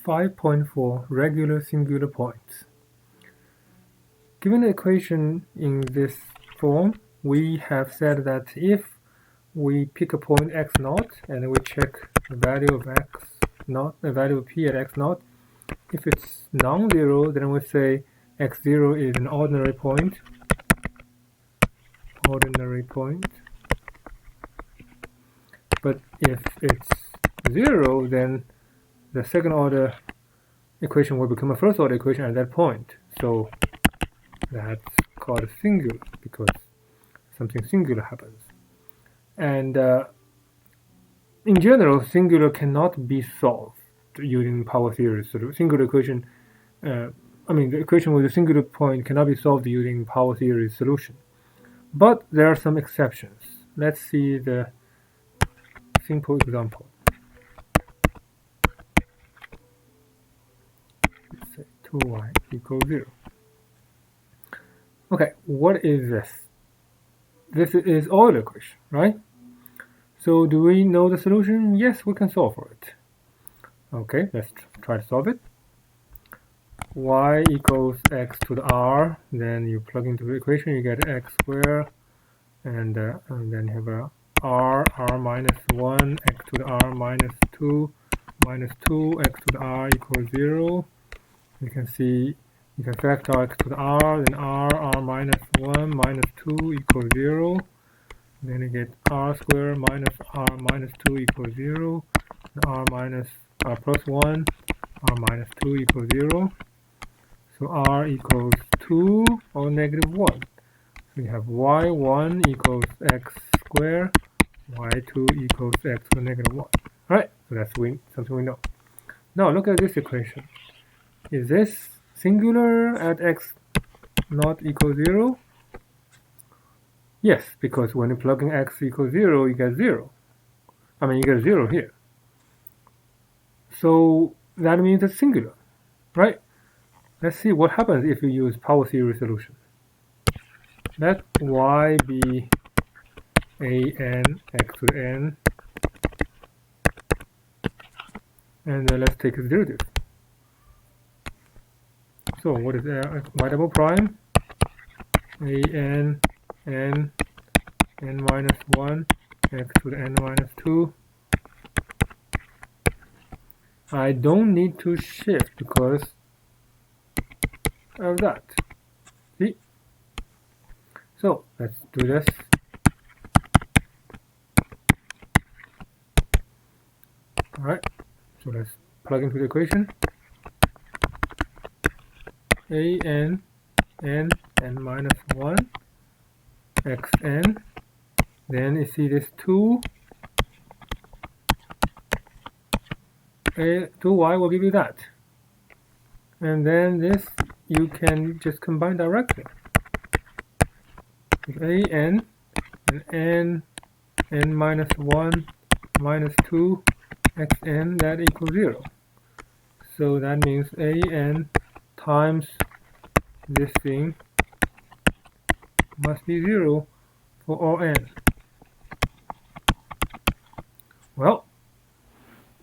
5.4 regular singular points. Given the equation in this form, we have said that if we pick a point x0 and we check the value of x0, the value of p at x0, if it's non-zero, then we say x0 is an ordinary point. But if it's 0, then the second order equation will become a first order equation at that point. So that's called singular because something singular happens. And in general, singular cannot be solved using power series. So the singular equation, the equation with a singular point cannot be solved using power series solution. But there are some exceptions. Let's see the simple example. Let's say 2y equals 0. Okay, what is this? This is Euler equation, right? So do we know the solution? Yes, we can solve for it. Okay, let's try to solve it. Y equals x to the r, then you plug into the equation, you get x squared, and then you have a r minus 1, x to the r minus 2, x to the r equals 0. You can see, you can factor x to the r, then r minus 1 minus 2 equals 0. Then you get r squared minus r minus 2 equals 0. R plus 1, r minus 2 equals 0. So r equals 2 or negative 1. So you have y1 equals x squared, y2 equals x to the negative 1. Alright, so that's something we know. Now look at this equation. Is this singular at x not equals 0? Yes, because when you plug in x equals 0, you get 0. You get 0 here. So that means it's singular, right? Let's see what happens if you use power series solution. Let y be an x to the n, and then let's take its derivative. So what is y double prime? An n minus 1 x to the n minus 2. I don't need to shift because of that. See? So let's do this. Alright, so let's plug into the equation. An n minus 1 xn, then you see this 2y will give you that, and then this you can just combine directly. An and n minus 1 minus 2 xn, that equals 0. So that means an times this thing must be 0 for all n. Well,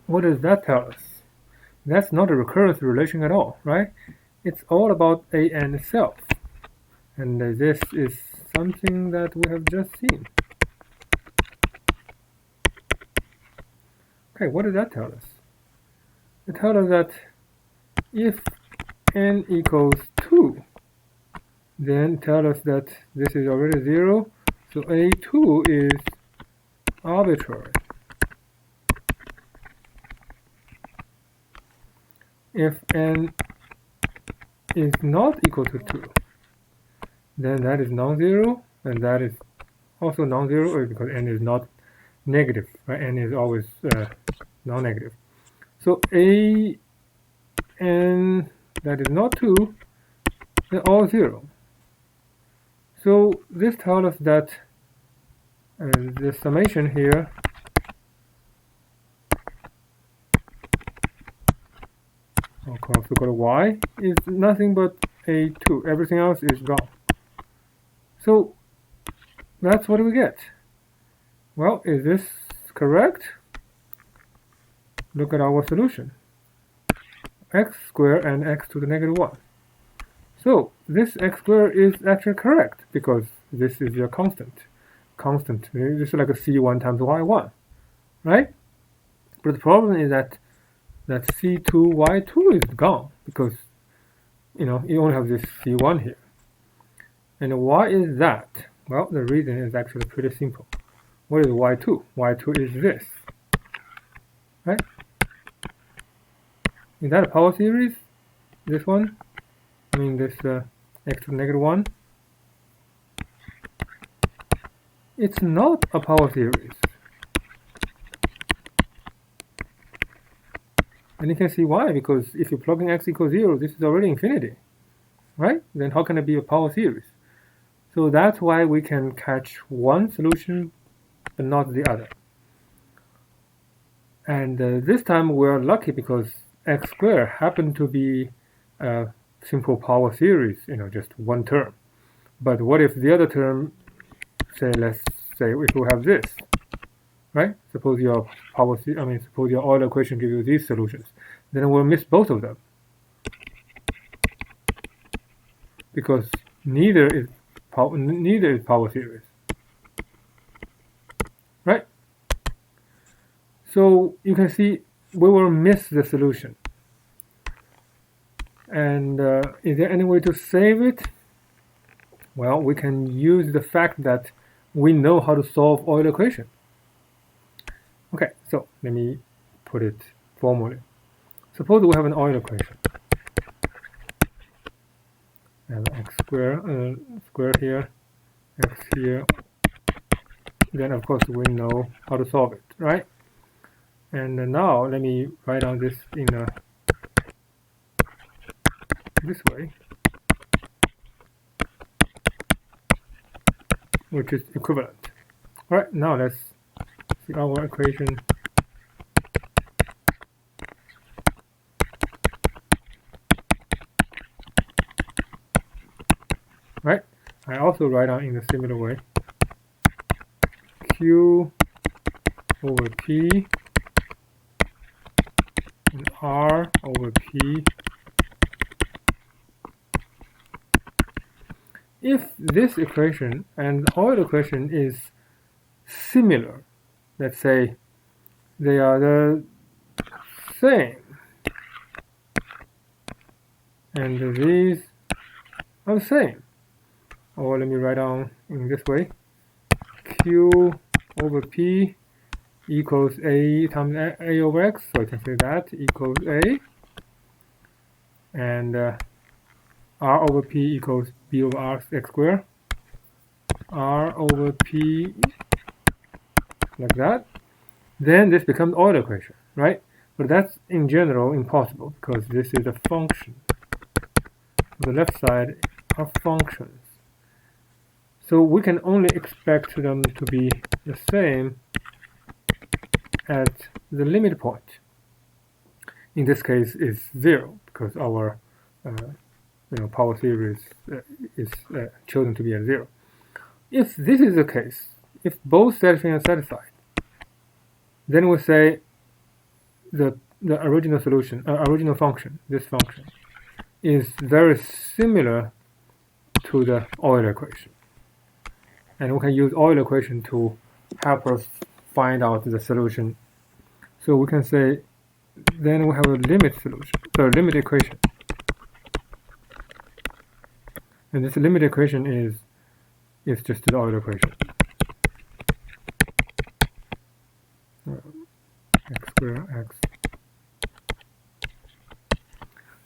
what does that tell us? That's not a recurrence relation at all, right? It's all about an itself. And this is something that we have just seen. Okay, what does that tell us? It tells us that if n equals 2, then tell us that this is already 0, so a2 is arbitrary. If n is not equal to 2, then that is non-zero, and that is also non-zero because n is not negative, right? N is always non-negative. So a n that is not 2, they're all 0. So this tells us that the summation here so-called y is nothing but a2. Everything else is gone. So that's what we get. Well, is this correct? Look at our solution. x squared and x to the negative 1. So this x squared is actually correct because this is your constant. This is like a c1 times y1, right? But the problem is that c2 y2 is gone because you only have this c1 here. And why is that? Well, the reason is actually pretty simple. What is y2? y2 is this, right? Is that a power series? This one? I mean this x to the negative 1? It's not a power series. And you can see why, because if you plug in x equals 0, this is already infinity, right? Then how can it be a power series? So that's why we can catch one solution but not the other. And this time we're lucky because x squared happened to be a simple power series, just one term. But what if the other term, let's say if we have this, right? Suppose your Euler equation gives you these solutions, then we'll miss both of them because neither is power series, right? So you can see we will miss the solution. And is there any way to save it? Well, we can use the fact that we know how to solve Euler equation. Okay, so let me put it formally. Suppose we have an Euler equation. And x squared here, x here. Then of course we know how to solve it, right? And now let me write down this in this way, which is equivalent. All right, now let's see our equation. Right, I also write down in a similar way. Q over P and R over P. If this equation and the Euler equation is similar, let's say they are the same, and these are the same, or let me write down in this way, Q over P equals A times A over X, so I can say that equals A, and R over P equals B over R x squared, R over P, like that, then this becomes Euler equation, right? But that's in general impossible because this is a function. The left side are functions. So we can only expect them to be the same at the limit point. In this case, is 0 because our power series is chosen to be at 0. If this is the case, if both satisfied are satisfied, then we say the original solution, original function, this function, is very similar to the Euler equation. And we can use Euler equation to help us find out the solution. So we can say then we have a limit solution, so limit equation. And this limit equation is just the Euler equation. X squared x.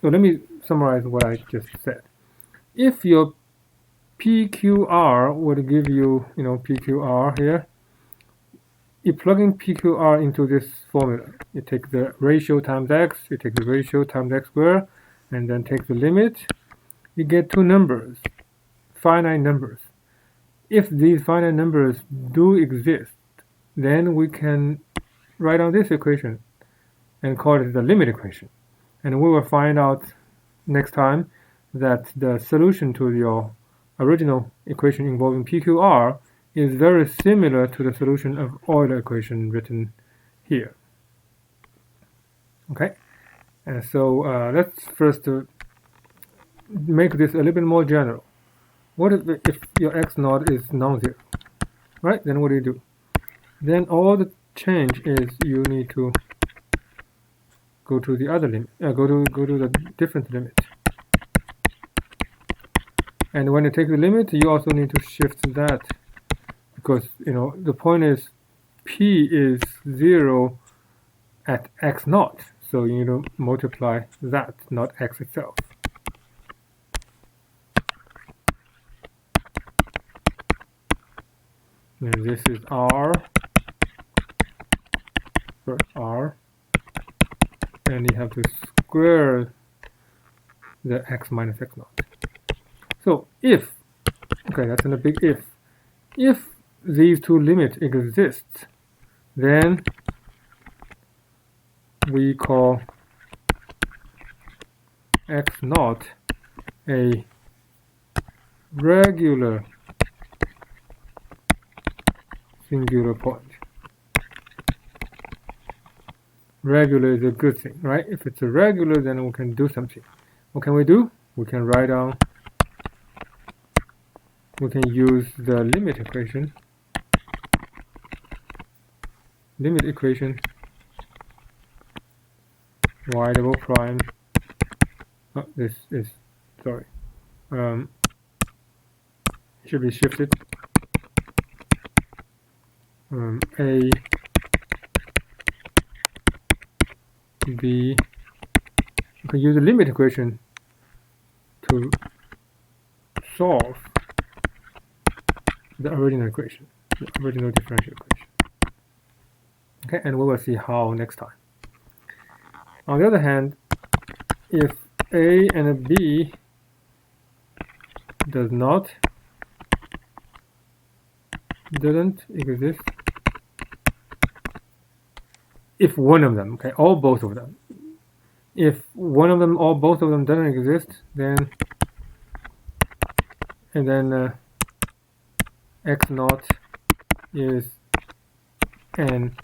So let me summarize what I just said. If your PQR would give you, PQR here, you plug in PQR into this formula. You take the ratio times x, you take the ratio times x squared, and then take the limit. You get two numbers, finite numbers. If these finite numbers do exist, then we can write down this equation and call it the limit equation. And we will find out next time that the solution to your original equation involving PQR is very similar to the solution of Euler equation written here. Okay, And so let's first make this a little bit more general. What if your x naught is non-zero, right? Then what do? Then all the change is you need to go to the other limit, go to the different limit. And when you take the limit, you also need to shift that, because the point is p is 0 at x naught, so you need to multiply that, not x itself. And this is r, and you have to square the x minus x naught. So if, okay, that's in a big if these two limits exist, then we call x naught a regular singular point. Regular is a good thing, right? If it's a regular, then we can do something. What can we do? We can write down, we can use the limit equation. Y double prime, oh, this is, sorry, should be shifted. A, B, you can use the limit equation to solve the original equation, the original differential equation. Okay, and we will see how next time. On the other hand, if A and B doesn't exist, if one of them, okay, or both of them, if one of them or both of them doesn't exist, then x naught is an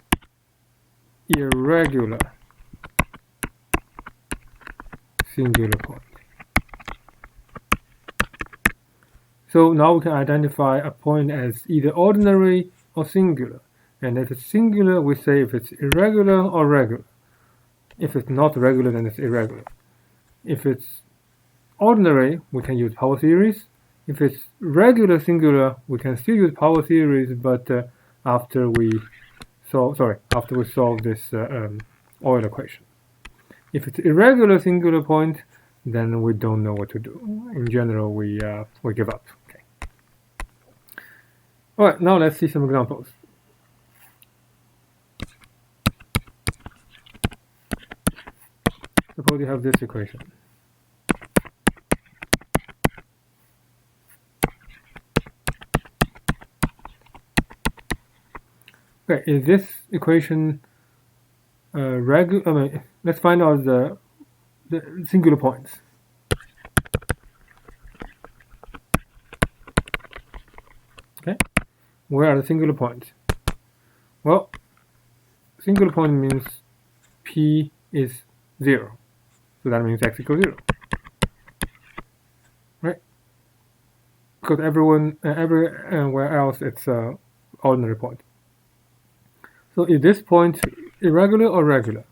irregular singular point. So now we can identify a point as either ordinary or singular. And if it's singular, we say if it's irregular or regular. If it's not regular, then it's irregular. If it's ordinary, we can use power series. If it's regular singular, we can still use power series, but after we solve this Euler equation. If it's irregular singular point, then we don't know what to do. In general, we give up. Okay. All right, now let's see some examples. Suppose you have this equation. Okay, is this equation regular? Let's find out the singular points. Okay, where are the singular points? Well, singular point means p is 0. So that means x equals 0, right? Because everywhere else it's an ordinary point. So is this point irregular or regular?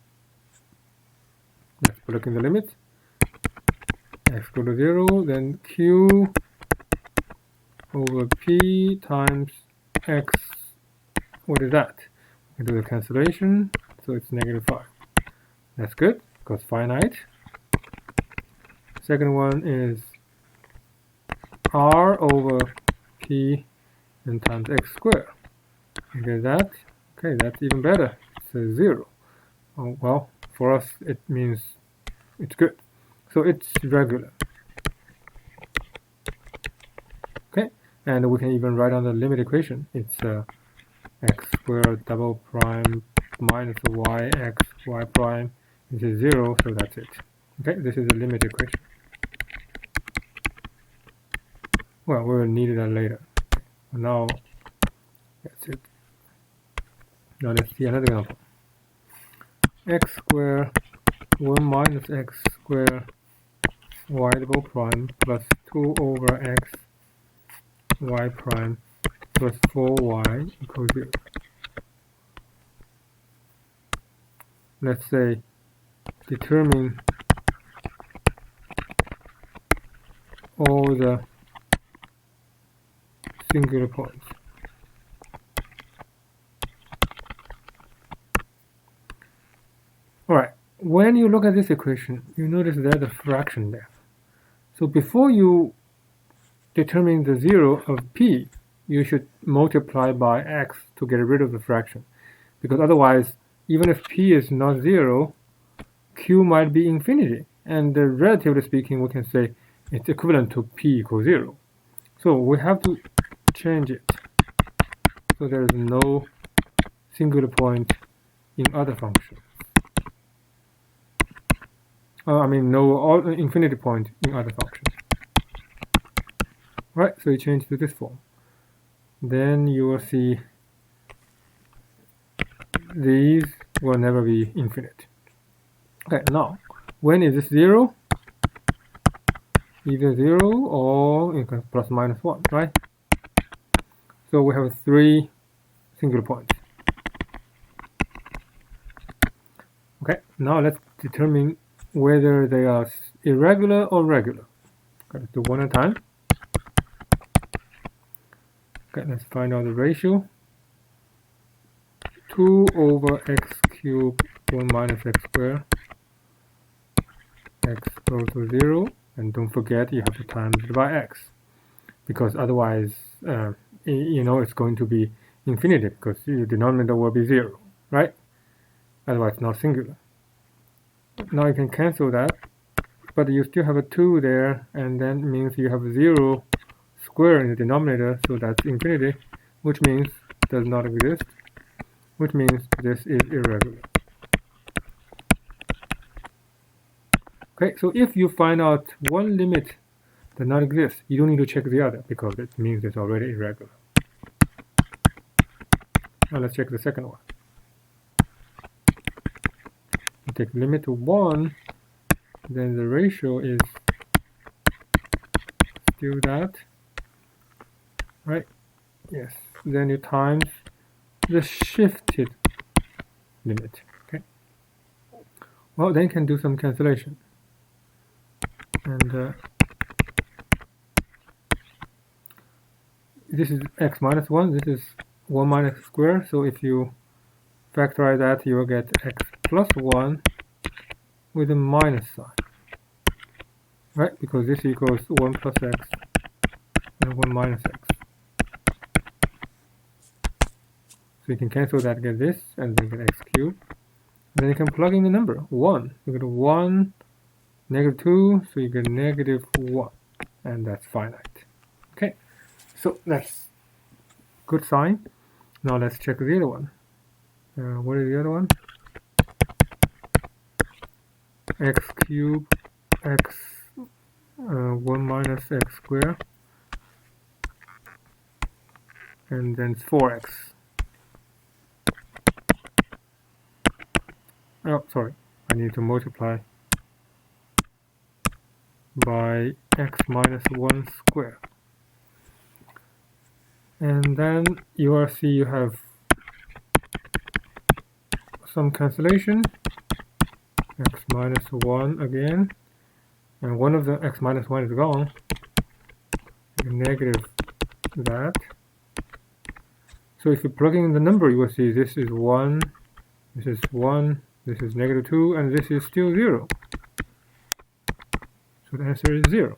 Let's plug in the limit. X equals to 0, then q over p times x. What is that? We do the cancellation, so it's -5. That's good because finite. Second one is r over p and times x squared. You get that? Okay, that's even better. It's a 0. Oh, well, for us it means it's good. So it's regular. Okay, and we can even write on the limit equation. It's x squared double prime minus y prime is 0, so that's it. Okay, this is the limit equation. Well, we will need that later. Now, that's it. Now let's see another example. X squared 1 minus x squared y double prime plus 2 over x y prime plus 4y equals 0. Let's say determine all the singular points. Alright, when you look at this equation, you notice there's a fraction there. So before you determine the 0 of p, you should multiply by x to get rid of the fraction. Because otherwise, even if p is not 0, q might be infinity. And relatively speaking, we can say it's equivalent to p equals 0. So we have to change it. So there is no singular point in other functions. No infinity point in other functions. Right, so you change to this form. Then you will see these will never be infinite. Okay, now, when is this 0? Either 0 or plus minus 1, right? So we have 3 singular points. Okay, now let's determine whether they are irregular or regular. Okay, let's do one at a time. Okay, let's find out the ratio. 2 over x cubed 1 minus x squared. X goes to 0, and don't forget you have to times it by x, because otherwise, it's going to be infinity because your denominator will be 0, right? Otherwise, it's not singular. Now you can cancel that, but you still have a 2 there, and then means you have 0 square in the denominator, so that's infinity, which means does not exist, which means this is irregular. Okay, so if you find out one limit does not exist, you don't need to check the other because it means it's already irregular. Now let's check the second one. You take limit to 1, then the ratio is still that, right? Yes, then you times the shifted limit, okay? Well, then you can do some cancellation. And this is x minus 1, this is 1 minus square, so if you factorize that, you will get x plus 1 with a minus sign, right? Because this equals 1 plus x and 1 minus x. So you can cancel that, get this, and then get x cubed. And then you can plug in the number 1. You get 1, negative 2, so you get negative 1, and that's finite. Okay, so that's good sign. Now let's check the other one. What is the other one? X cubed x 1 minus x squared, and then it's 4x. Oh, sorry, I need to multiply by x minus 1 squared. And then you will see you have some cancellation, x minus 1 again, and one of the x minus 1 is gone, negative that. So if you plug in the number, you will see this is 1, this is 1, this is negative 2, and this is still 0. So the answer is 0.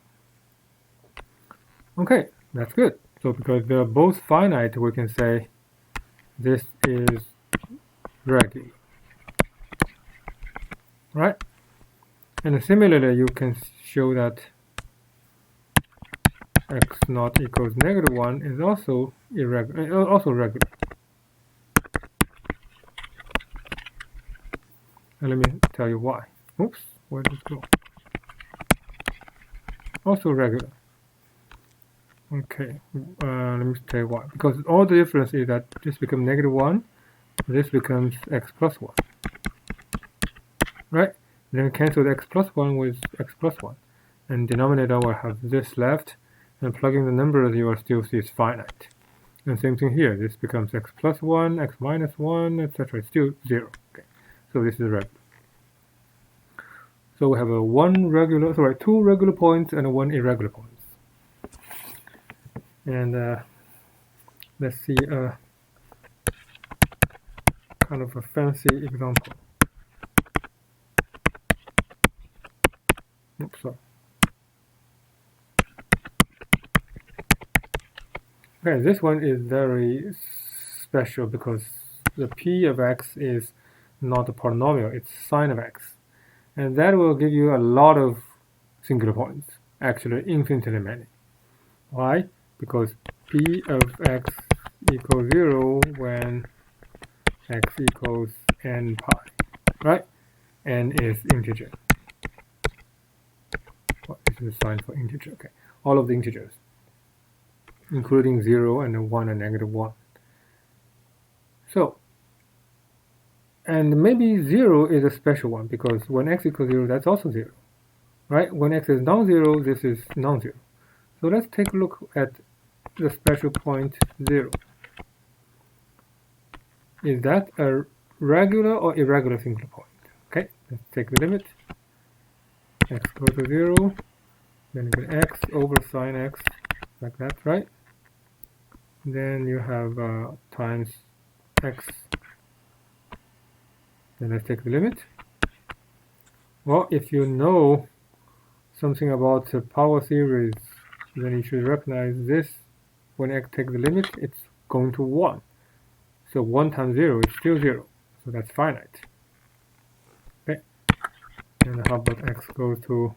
Okay, that's good. So because they're both finite, we can say this is regular, right? And similarly, you can show that x naught equals negative 1 is also irregular, also regular. And let me tell you why. Oops, where did it go? Also regular. Okay, let me tell you why. Because all the difference is that this becomes negative 1, this becomes x plus 1. Right? Then cancel the x plus 1 with x plus 1. And denominator will have this left, and plugging the numbers you will still see it's finite. And same thing here, this becomes x plus 1, x minus 1, etc. It's still 0. Okay, so this is regular. So we have two regular points and one irregular points. And let's see a kind of a fancy example. Oops, sorry. Okay, this one is very special because the p of x is not a polynomial, it's sine of x. And that will give you a lot of singular points, actually infinitely many. Why? Because p of x equals 0 when x equals n pi, right? N is integer. Well, this is a sign for integer, okay. All of the integers, including 0 and 1 and negative 1. So, and maybe 0 is a special one because when x equals 0, that's also 0, right? When x is non-zero, this is non-zero. So let's take a look at the special point 0. Is that a regular or irregular singular point? Okay, let's take the limit. X goes to 0, then you get x over sine x, like that, right? Then you have times x. Then let's take the limit. Well, if you know something about the power series, then you should recognize this. When x takes the limit, it's going to 1. So 1 times 0 is still 0. So that's finite. Okay. And how about x goes to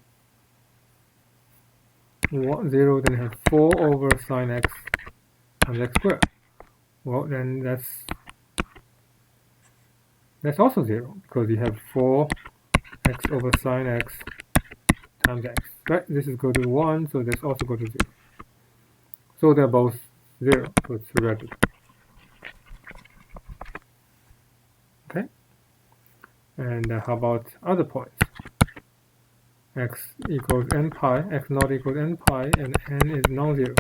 0, then you have 4 over sine x times x squared. Well, then that's also 0 because you have 4x over sine x times x. Right? This is go to 1, so this also go to 0. So they're both 0, so it's regular. Okay. And how about other points? X equals n pi, x not equals n pi, and n is non-zero.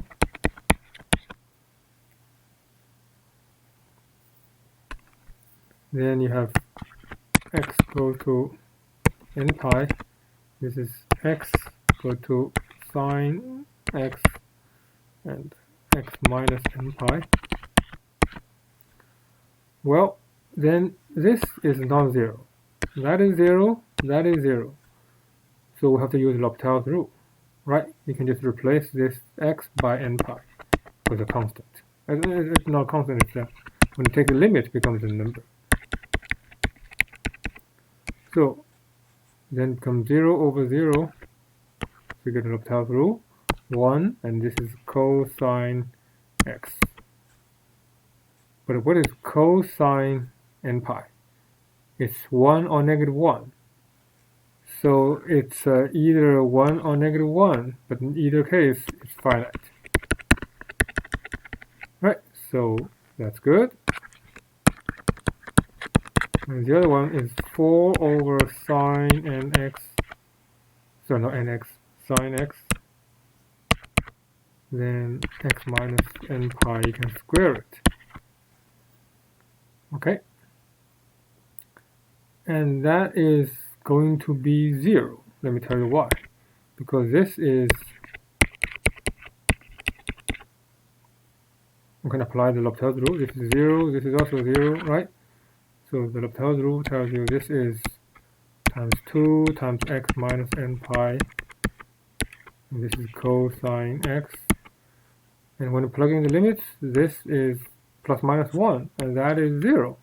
Then you have x go to n pi. This is x go to sine x and x minus n pi. Well, then this is non-zero. That is 0, that is 0. So we have to use L'Hopital's rule, right? You can just replace this x by n pi with a constant. It's not a constant, it's when you take the limit, it becomes a number. So then becomes 0 over 0. So you get L'Hopital's rule, 1, and this is cosine x. But what is cosine n pi? It's 1 or negative 1. So it's either 1 or negative 1, but in either case, it's finite. Right, so that's good. And the other one is 4 over sine nx, so no nx, sine x, then x minus n pi, you can square it. Okay, and that is going to be 0. Let me tell you why. Because this is, we can apply the L'Hopital's rule. This is 0, this is also 0, right? So the L'Hopital's rule tells you this is times 2 times x minus n pi. And this is cosine x. And when you plug in the limits, this is plus minus 1, and that is 0.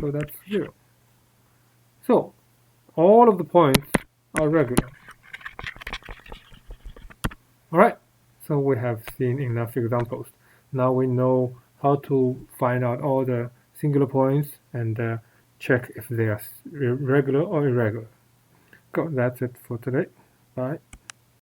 So that's 0. So all of the points are regular. Alright, so we have seen enough examples. Now we know how to find out all the singular points and check if they are regular or irregular. So that's it for today. Bye.